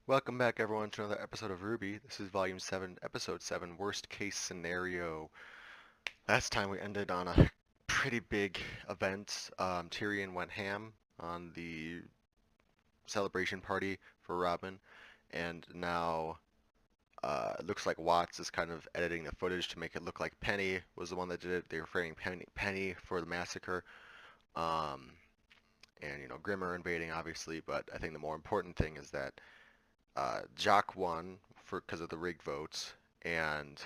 Welcome back everyone to another episode of RWBY. This is Volume 7, Episode 7, Worst Case Scenario. Last time we ended on a pretty big event. Tyrion went ham on the celebration party for Robyn, and now it looks like Watts is kind of editing the footage to make it look like Penny was the one that did it. They were framing Penny for the massacre. Um, and, Grimmer invading, obviously, but I think the more important thing is that Jock won because of the rig votes, and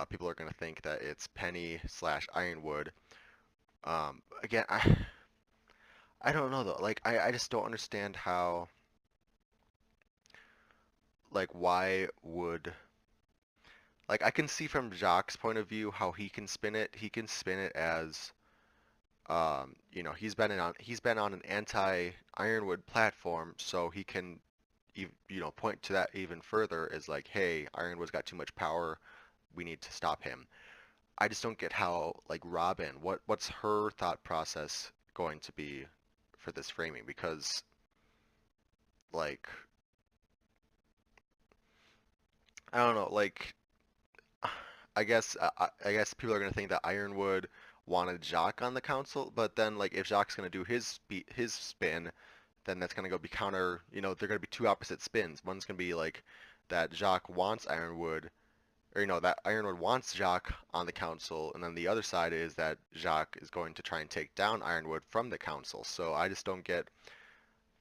people are going to think that it's Penny slash Ironwood. Again, I don't know though. Like, I just don't understand how, like, why would, like, I can see from Jock's point of view how he can spin it. He can spin it as, he's been on an anti-Ironwood platform, so he can point to that even further as like, hey, Ironwood's got too much power. We need to stop him. I just don't get how, like, Robyn, what's her thought process going to be for this framing? Because, like, I don't know, like, I guess people are gonna think that Ironwood wanted Jacques on the council, but then, like, if Jacques gonna do his spin, then that's gonna go be counter. They're gonna be two opposite spins. One's gonna be like that Jacques wants Ironwood, or that Ironwood wants Jacques on the council, and then the other side is that Jacques is going to try and take down Ironwood from the council. So I just don't get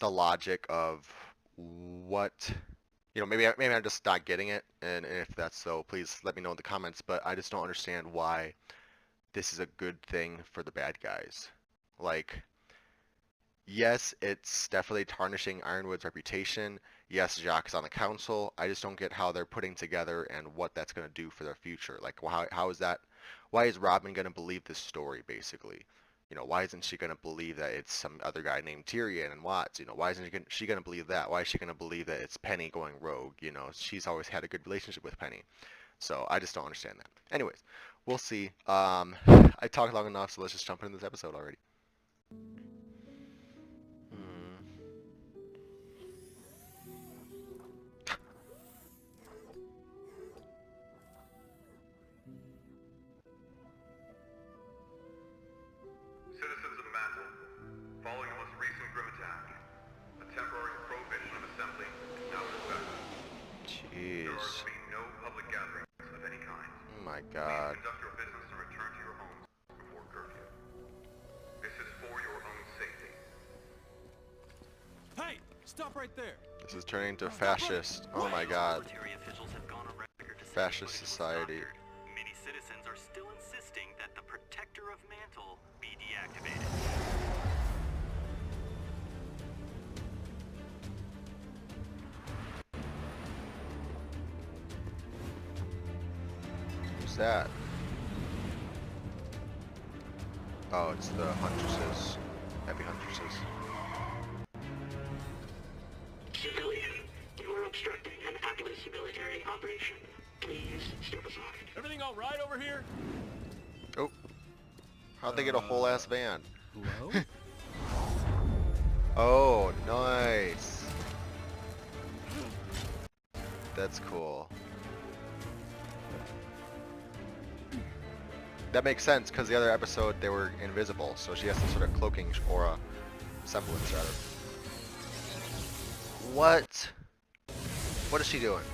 the logic of what, maybe I'm just not getting it, and if that's so, please let me know in the comments. But I just don't understand why this is a good thing for the bad guys. Like, yes, it's definitely tarnishing Ironwood's reputation. Yes, Jacques is on the council. I just don't get how they're putting together and what that's going to do for their future. Like, how is that? Why is Robyn going to believe this story, basically? Why isn't she going to believe that it's some other guy named Tyrion and Watts? Why isn't she going to believe that? Why is she going to believe that it's Penny going rogue? She's always had a good relationship with Penny. So I just don't understand that. Anyways, we'll see. I talked long enough, so let's just jump into this episode already. Hmm. Citizens of Mantle, following the most recent Grim attack, a temporary prohibition of assembly is now in effect. There are Jeez. to be no public gatherings of any kind. Oh my Please God. conduct your business and return to your homes before curfew. This is for your own safety. Hey! Stop right there! This is turning into fascist. Oh my God. Military officials have gone on record to say Fascist political society. doctored. Many citizens are still insisting that the Protector of Mantle be deactivated. Who's that? Oh, it's the huntresses. Heavy huntresses. Civilian, you are obstructing an Atlas military operation. Please step aside. Everything all right over here? Oh. How'd they get a whole ass van? Hello? Oh, nice. That's cool. That makes sense, because the other episode they were invisible, so she has some sort of cloaking aura semblance, rather. What? What is she doing?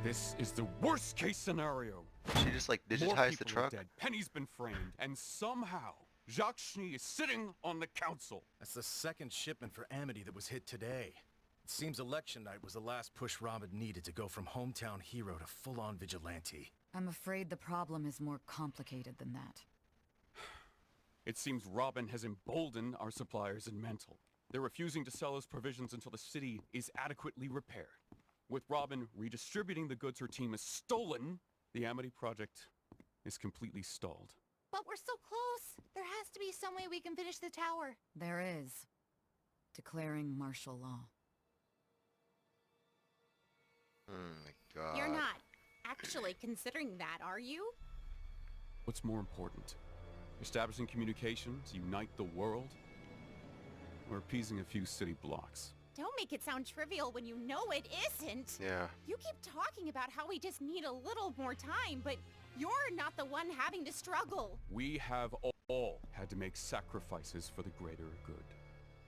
This is the worst case scenario. She just, like, More digitized the people are truck? dead. Penny's been framed, and somehow Jacques Schnee is sitting on the council. That's the second shipment for Amity that was hit today. It seems election night was the last push Robyn needed to go from hometown hero to full-on vigilante. I'm afraid the problem is more complicated than that. It seems Robyn has emboldened our suppliers in Mantle. They're refusing to sell us provisions until the city is adequately repaired. With Robyn redistributing the goods her team has stolen, the Amity project is completely stalled. But we're so close. There has to be some way we can finish the tower. There is. Declaring martial law. Oh my God. You're not actually considering that, are you? What's more important? Establishing communications, unite the world, or appeasing a few city blocks? Don't make it sound trivial when you know it isn't. Yeah. You keep talking about how we just need a little more time, but you're not the one having to struggle. We have all had to make sacrifices for the greater good.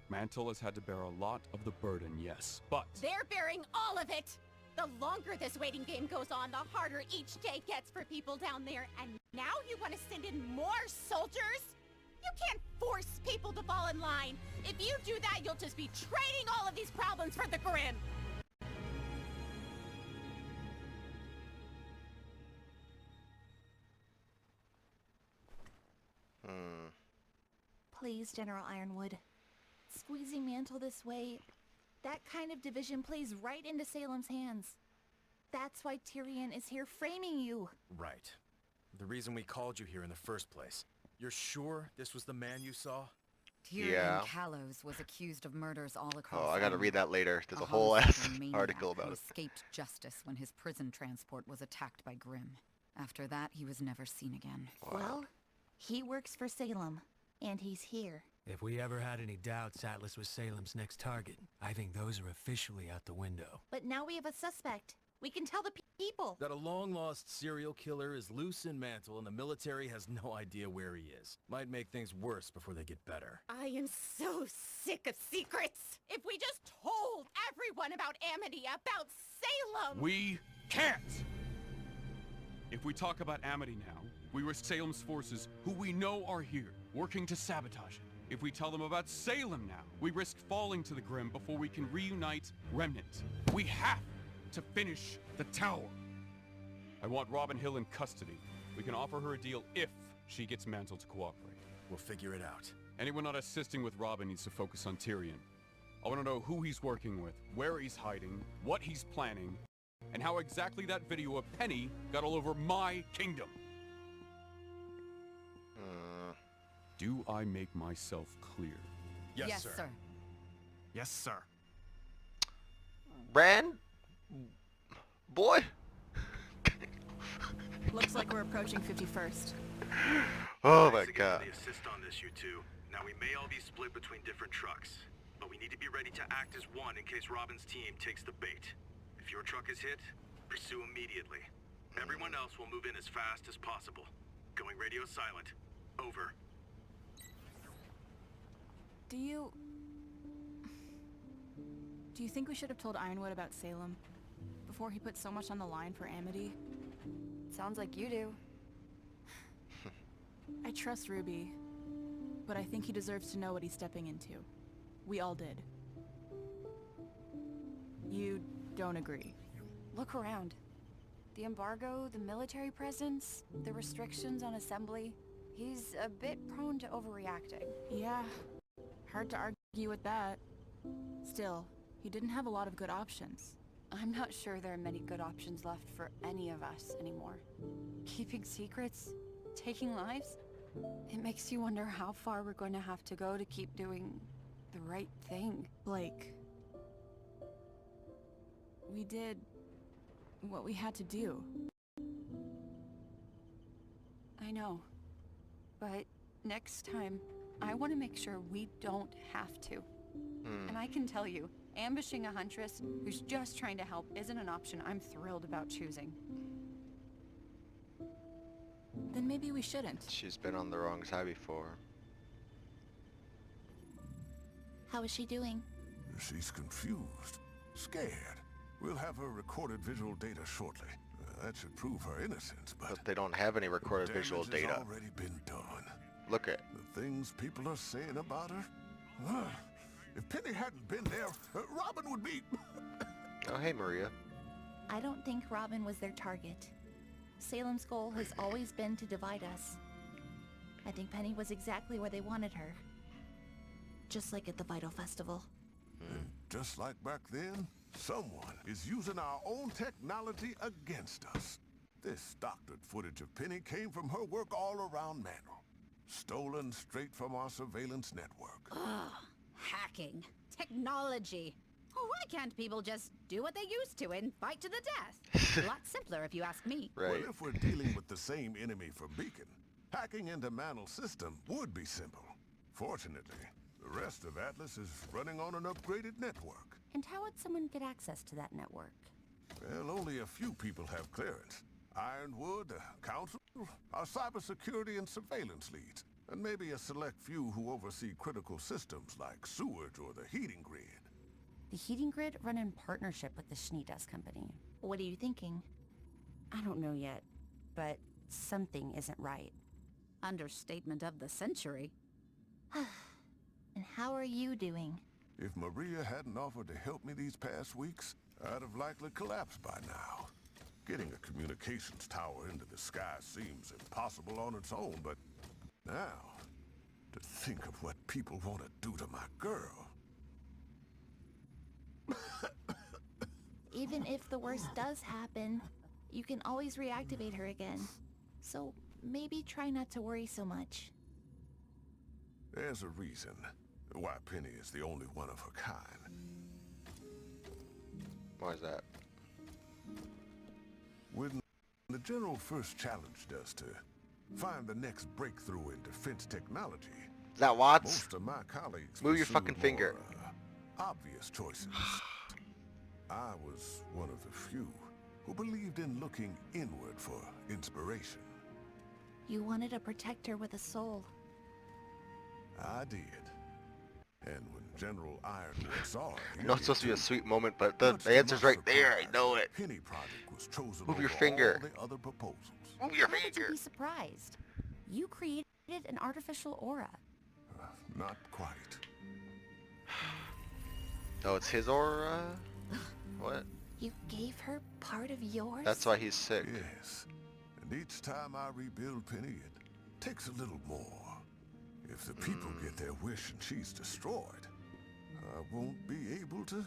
Mantle has had to bear a lot of the burden, yes, but... They're bearing all of it! The longer this waiting game goes on, the harder each day gets for people down there. And now you want to send in more soldiers? You can't force people to fall in line. If you do that, you'll just be trading all of these problems for the Grim. Please, General Ironwood. Squeezing Mantle this way, that kind of division plays right into Salem's hands. That's why Tyrion is here framing you. Right. The reason we called you here in the first place. You're sure this was the man you saw? Tyrion Yeah. Callows was accused of murders all across. Oh, I gotta Ironwood. read that later. There's a A whole ass homicidal maniac article who about it. escaped justice when his prison transport was attacked by Grimm. After that, he was never seen again. Well, he works for Salem, and he's here. If we ever had any doubts Atlas was Salem's next target, I think those are officially out the window. But now we have a suspect. We can tell the people. That a long-lost serial killer is loose in Mantle and the military has no idea where he is. Might make things worse before they get better. I am so sick of secrets. If we just told everyone about Amity, about Salem. We can't! If we talk about Amity now, we risk Salem's forces, who we know are here, working to sabotage it. If we tell them about Salem now, we risk falling to the Grim before we can reunite Remnant. We have to finish the tower. I want Robyn Hill in custody. We can offer her a deal if she gets Mantle to cooperate. We'll figure it out. Anyone not assisting with Robyn needs to focus on Tyrion. I want to know who he's working with, where he's hiding, what he's planning, and how exactly that video of Penny got all over my kingdom. Do I make myself clear? Yes, sir. Yes, sir. Ran? Boy? Looks like we're approaching 51st. Oh my Thanks again god. for the assist on this, you two. Now we may all be split between different trucks, but we need to be ready to act as one in case Robyn's team takes the bait. If your truck is hit, pursue immediately. Everyone else will move in as fast as possible. Going radio silent. Over. Do you think we should have told Ironwood about Salem before he put so much on the line for Amity? Sounds like you do. I trust RWBY, but I think he deserves to know what he's stepping into. We all did. You don't agree? Look around. The embargo, the military presence, the restrictions on assembly. He's a bit prone to overreacting. Yeah, hard to argue with that. Still, he didn't have a lot of good options. I'm not sure there are many good options left for any of us anymore. Keeping secrets? Taking lives? It makes you wonder how far we're going to have to go to keep doing the right thing. Blake, we did what we had to do. I know. But next time, I want to make sure we don't have to. And I can tell you, ambushing a huntress who's just trying to help isn't an option I'm thrilled about choosing. Then maybe we shouldn't. She's been on the wrong side before. How is she doing? She's confused, scared. We'll have her recorded visual data shortly. That should prove her innocence, But they don't have any recorded visual damage has data. already been done. Look at. The things people are saying about her. If Penny hadn't been there, Robyn would be... Oh, hey, Maria. I don't think Robyn was their target. Salem's goal has always been to divide us. I think Penny was exactly where they wanted her. Just like at the Vital Festival. And just like back then, someone is using our own technology against us. This doctored footage of Penny came from her work all around Mantle. Stolen straight from our surveillance network. Ugh, hacking. Technology. Why can't people just do what they used to and fight to the death? A lot simpler if you ask me. Right. Well, if we're dealing with the same enemy for Beacon, hacking into Mantle's system would be simple. Fortunately, the rest of Atlas is running on an upgraded network. And how would someone get access to that network? Well, only a few people have clearance. Ironwood, the council, our cybersecurity and surveillance leads, and maybe a select few who oversee critical systems like sewage or the heating grid. The heating grid run in partnership with the Schneedas company. What are you thinking? I don't know yet, but something isn't right. Understatement of the century. And how are you doing? If Maria hadn't offered to help me these past weeks, I'd have likely collapsed by now. Getting a communications tower into the sky seems impossible on its own, but now, to think of what people want to do to my girl. Even if the worst does happen, you can always reactivate her again. So maybe try not to worry so much. There's a reason why Penny is the only one of her kind. Why is that? When the general first challenged us to find the next breakthrough in defense technology, Is that Watts? most of my colleagues Move your pursued fucking finger. more, obvious choices. I was one of the few who believed in looking inward for inspiration. You wanted a protector with a soul. I did. And when General Ironwood saw it, I know it's supposed to be a sweet moment, but the answer's right there. I know it. Penny Project was chosen Move your over finger. all the other proposals. Move your How could you finger. be surprised? You created an artificial aura. Not quite. Oh, it's his aura? What? You gave her part of yours? That's why he's sick. Yes. And each time I rebuild Penny, it takes a little more. If the people get their wish and she's destroyed, I won't be able to...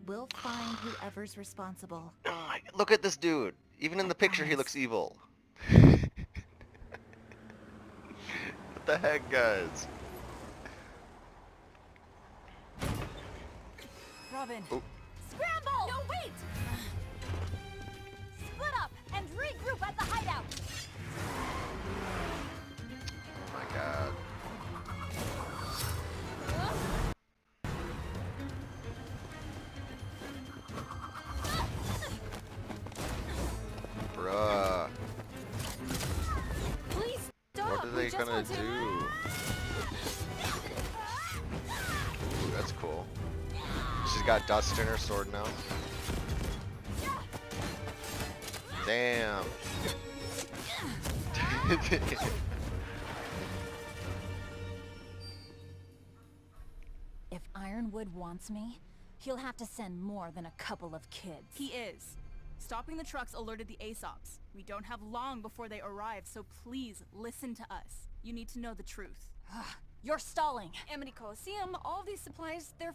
We'll find whoever's responsible. Oh my, look at this dude. Even in the picture, he looks evil. What the heck, guys? Robyn. Oh. Scramble! No, wait! Split up and regroup at the hideout! Oh my god. Bruh. Please stop! What are they gonna do? Ooh, that's cool. She's got dust in her sword now. Damn. If Ironwood wants me, he'll have to send more than a couple of kids. He is. Stopping the trucks alerted the ASOPs. We don't have long before they arrive, so please listen to us. You need to know the truth. You're stalling. Amity Coliseum, all these supplies, they're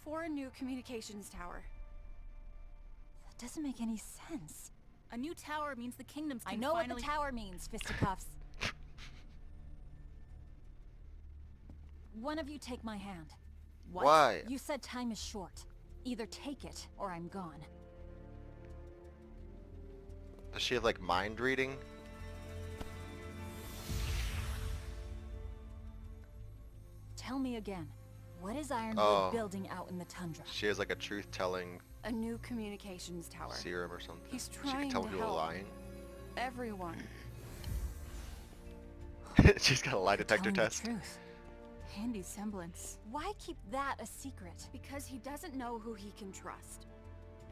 for a new communications tower. That doesn't make any sense. A new tower means the kingdoms can I know finally... what the tower means, fisticuffs. One of you take my hand. What? Why? You said time is short. Either take it, or I'm gone. Does she have like mind reading? Tell me again. What is Ironwood building out in the tundra? She has like a truth-telling A new communications tower. serum or something. He's She can trying tell to people are help. lying. Everyone. She's got a lie detector Telling the test. truth. Handy semblance. Why keep that a secret? Because he doesn't know who he can trust.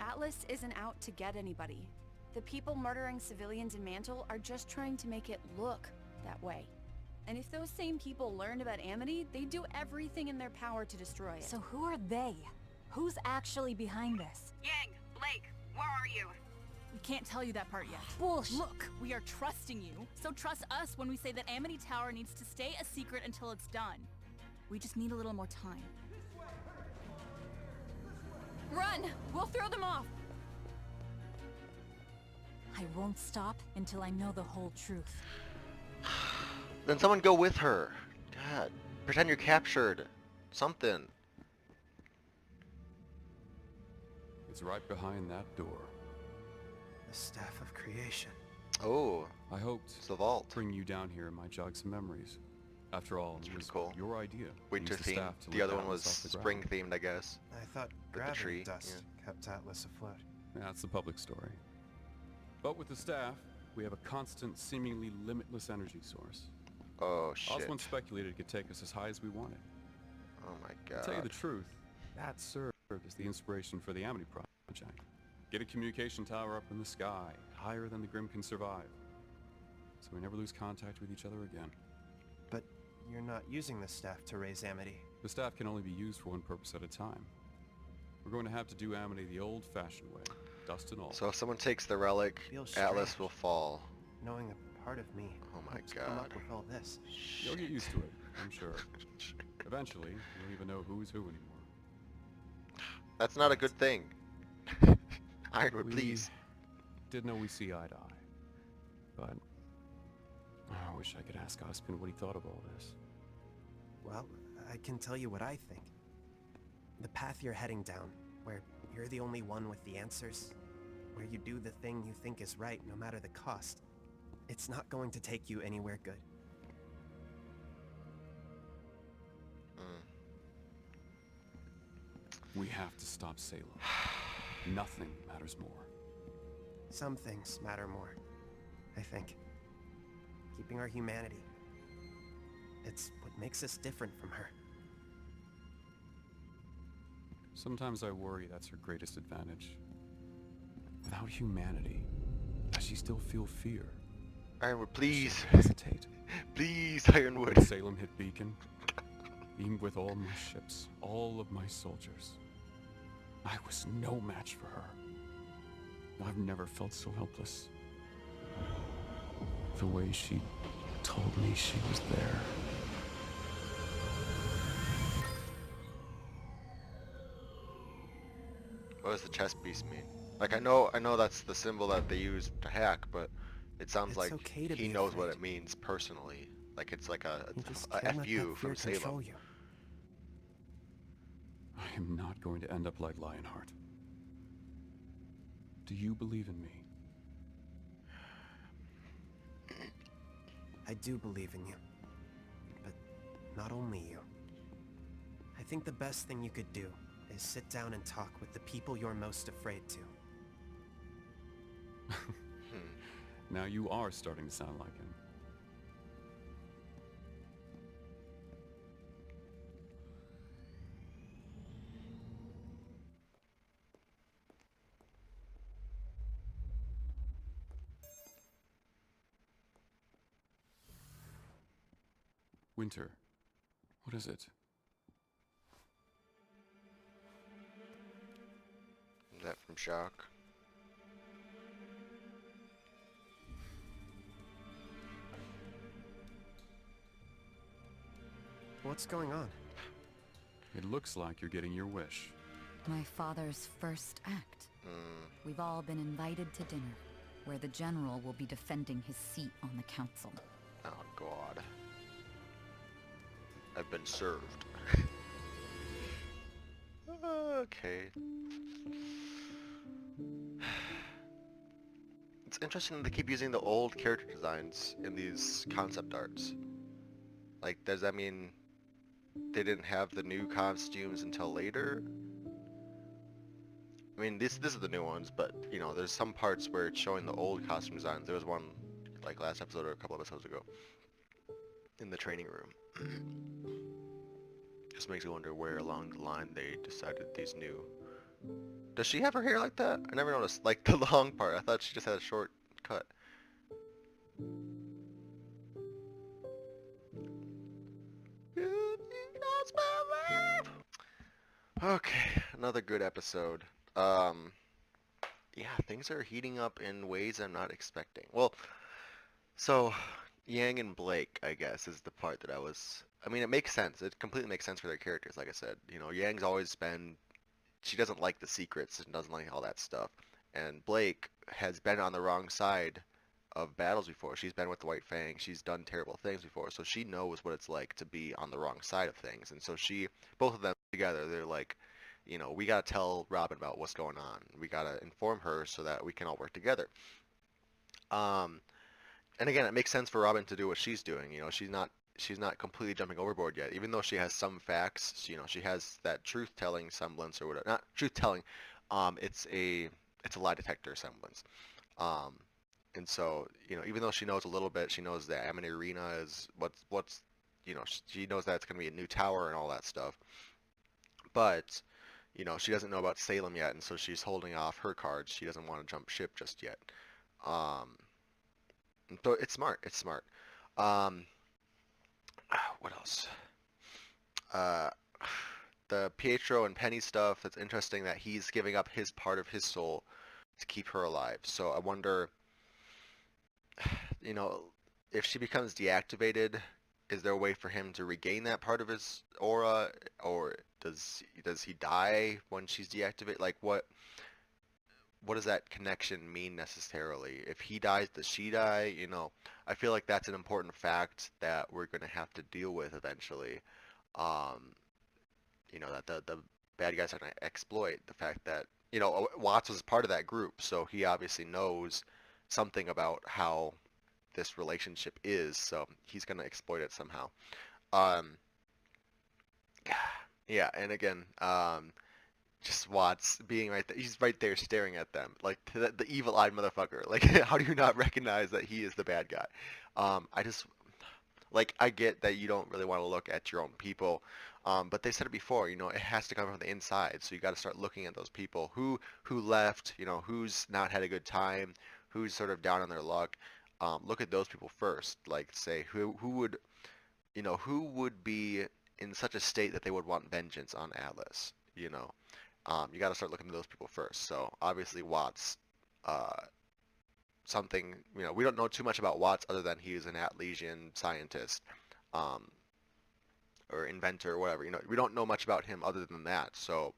Atlas isn't out to get anybody. The people murdering civilians in Mantle are just trying to make it look that way. And if those same people learned about Amity, they'd do everything in their power to destroy it. So who are they? Who's actually behind this? Yang, Blake, where are you? We can't tell you that part yet. Bullshit. Look, we are trusting you, so trust us when we say that Amity Tower needs to stay a secret until it's done. We just need a little more time. Run! We'll throw them off! I won't stop until I know the whole truth. Then someone go with her. God, pretend you're captured. Something. It's right behind that door. The Staff of Creation. Oh, I hoped it's the vault. bringing you down here might jog some memories. After all, it was cool. your idea. Winter Use the theme. staff to The lift other one Atlas was off the spring ground. themed, I guess. I thought the gravity tree, dust kept Atlas afloat. That's the public story. But with the staff, we have a constant, seemingly limitless energy source. Oh shit. Oswald speculated it could take us as high as we wanted. Oh my To god. tell you the truth, that served as the inspiration for the Amity project. Get a communication tower up in the sky, higher than the Grim can survive. So we never lose contact with each other again. But you're not using the staff to raise Amity. The staff can only be used for one purpose at a time. We're going to have to do Amity the old-fashioned way, dust and all. So if someone takes the relic, Feels Atlas strange, will fall. knowing a part of me Oh my helped come up god. with all this. You'll get used to it, I'm sure. Eventually, you won't even know who's who anymore. That's not a good thing. Ironwood, We please. did know we see eye to eye. But I wish I could ask Ospen what he thought of all this. Well, I can tell you what I think. The path you're heading down, where you're the only one with the answers, where you do the thing you think is right no matter the cost, it's not going to take you anywhere good. We have to stop Salem. Nothing matters more. Some things matter more, I think. Keeping our humanity. It's what makes us different from her. Sometimes I worry that's her greatest advantage. Without humanity, does she still feel fear? Ironwood, please. Hesitate. Please, When Ironwood. Salem hit Beacon, even with all my ships, all of my soldiers, I was no match for her. I've never felt so helpless. The way she told me she was there. What does the chess piece mean? Like I know that's the symbol that they use to hack, but it sounds It's like okay to he be knows what afraid. it means personally. Like it's like a You just a can't let FU that from fear control Salem. you. I am not going to end up like Lionheart. Do you believe in me? I do believe in you. But not only you. I think the best thing you could do is sit down and talk with the people you're most afraid to. Now you are starting to sound like him. Winter. What is it? Is that from Shock? What's going on? It looks like you're getting your wish. My father's first act. We've all been invited to dinner, where the general will be defending his seat on the council. Oh god. I've been served. Okay. It's interesting that they keep using the old character designs in these concept arts. Like, does that mean they didn't have the new costumes until later? I mean, this is the new ones, but, you know, there's some parts where it's showing the old costume designs. There was one, like, last episode or a couple episodes ago, in the training room. Just makes you wonder where along the line they decided these new... Does she have her hair like that? I never noticed, like, the long part. I thought she just had a short cut. Okay, another good episode. Yeah, things are heating up in ways I'm not expecting. Well, so Yang and Blake, I guess, is the part that I mean, it makes sense. It completely makes sense for their characters, like I said. You know, Yang's always been, she doesn't like the secrets and doesn't like all that stuff. And Blake has been on the wrong side of battles before. She's been with the White Fang. She's done terrible things before. So she knows what it's like to be on the wrong side of things. And so both of them together, they're like, we gotta tell Robyn about what's going on. We gotta inform her so that we can all work together. Um, and again, it makes sense for Robyn to do what she's doing. She's not completely jumping overboard yet, even though she has some facts. She has that truth-telling semblance or whatever. Not truth-telling. It's a lie detector semblance. Um, and so, even though she knows a little bit, she knows that Amity Arena is what's she knows that it's going to be a new tower and all that stuff. But, she doesn't know about Salem yet, and so she's holding off her cards. She doesn't want to jump ship just yet. Um, and so it's smart. It's smart. Um, what else? Uh, the Pietro and Penny stuff. It's interesting that he's giving up his part of his soul to keep her alive. So I wonder, you know, if she becomes deactivated, is there a way for him to regain that part of his aura, or does he die when she's deactivated? Like what does that connection mean necessarily? If he dies, does she die? I feel like that's an important fact that we're going to have to deal with eventually. Um, that the bad guys are going to exploit the fact that, Watts was part of that group, so he obviously knows something about how this relationship is, so he's going to exploit it somehow. Um, yeah, and again, just Watts being right there. He's right there staring at them, like the evil-eyed motherfucker. Like, how do you not recognize that he is the bad guy? I just, like, I get that you don't really want to look at your own people, but they said it before, it has to come from the inside. So you got to start looking at those people who left, who's not had a good time, who's sort of down on their luck. Look at those people first. Like, say who would be in such a state that they would want vengeance on Atlas. You got to start looking at those people first. So obviously Watts, uh, something, we don't know too much about Watts other than he is an Atlesian scientist, um, or inventor or whatever. We don't know much about him other than that. So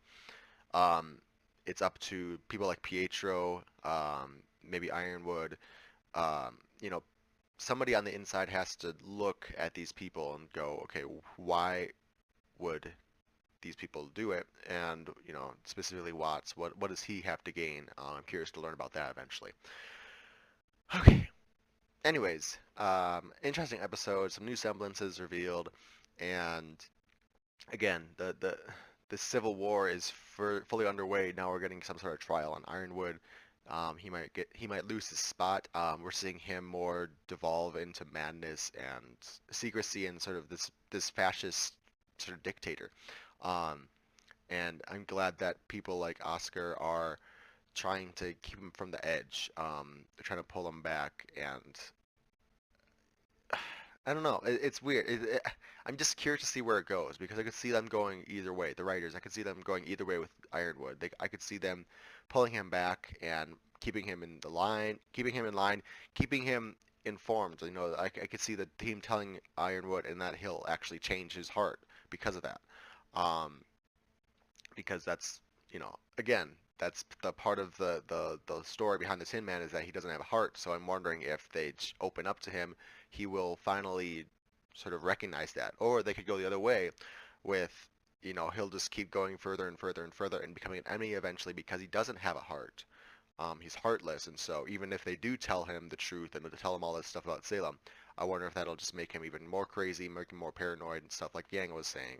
um, it's up to people like Pietro, maybe Ironwood. Um, you know, somebody on the inside has to look at these people and go, okay, why would these people do it? And specifically Watts, what does he have to gain? I'm curious to learn about that eventually. Okay. Anyways, interesting episode. Some new semblances revealed, and again, the Civil War is fully underway. Now we're getting some sort of trial on Ironwood. He might lose his spot. We're seeing him more devolve into madness and secrecy and sort of this fascist sort of dictator. Um, and I'm glad that people like Oscar are trying to keep him from the edge. They're trying to pull him back, and I don't know. It's weird. I'm just curious to see where it goes because I could see them going either way. The writers, I could see them going either way with Ironwood. I could see them pulling him back and keeping him in line, keeping him informed. I could see the team telling Ironwood and that he'll actually change his heart because of that. Um, because that's, again, that's the part of the story behind the Tin Man is that he doesn't have a heart. So I'm wondering if they open up to him, he will finally sort of recognize that. Or they could go the other way with, he'll just keep going further and further and further and becoming an enemy eventually because he doesn't have a heart. He's heartless, and so even if they do tell him the truth and tell him all this stuff about Salem, I wonder if that'll just make him even more crazy, make him more paranoid and stuff like Yang was saying,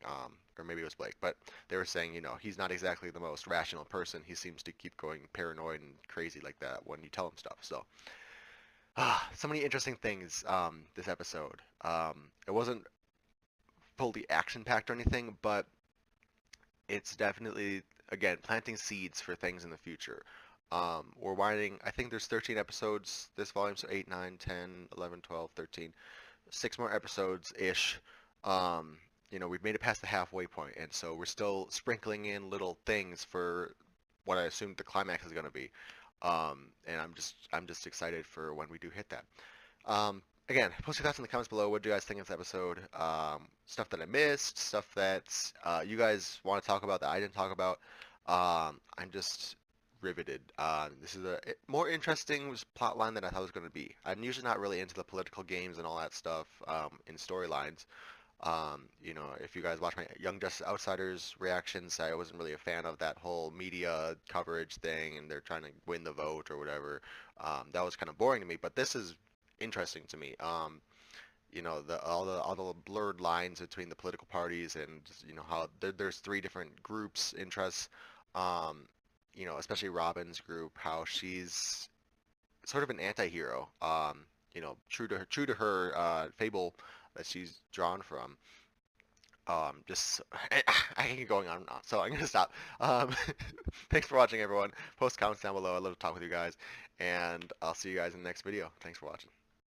or maybe it was Blake, but they were saying, he's not exactly the most rational person. He seems to keep going paranoid and crazy like that when you tell him stuff. So, so many interesting things this episode. It wasn't fully action-packed or anything, but it's definitely, again, planting seeds for things in the future. We're winding, I think there's 13 episodes this volume, so 8, 9, 10, 11, 12, 13. 6 more episodes-ish. We've made it past the halfway point, and so we're still sprinkling in little things for what I assume the climax is going to be. And I'm just excited for when we do hit that. Again, post your thoughts in the comments below. What do you guys think of this episode? Stuff that I missed, stuff that you guys want to talk about that I didn't talk about. I'm just riveted. This is a more interesting plot line than I thought it was going to be. I'm usually not really into the political games and all that stuff in storylines. You know, if you guys watch my Young Justice Outsiders reactions, I wasn't really a fan of that whole media coverage thing, and they're trying to win the vote or whatever. That was kind of boring to me, but this is interesting to me. You know, all the blurred lines between the political parties, and you know how there's three different groups, interests. You know, especially Robyn's group, how she's sort of an anti-hero. You know, true to her fable that she's drawn from. Just I can keep going on and on, so I'm gonna stop. Thanks for watching, everyone. Post comments down below. I'd love to talk with you guys, and I'll see you guys in the next video. Thanks for watching.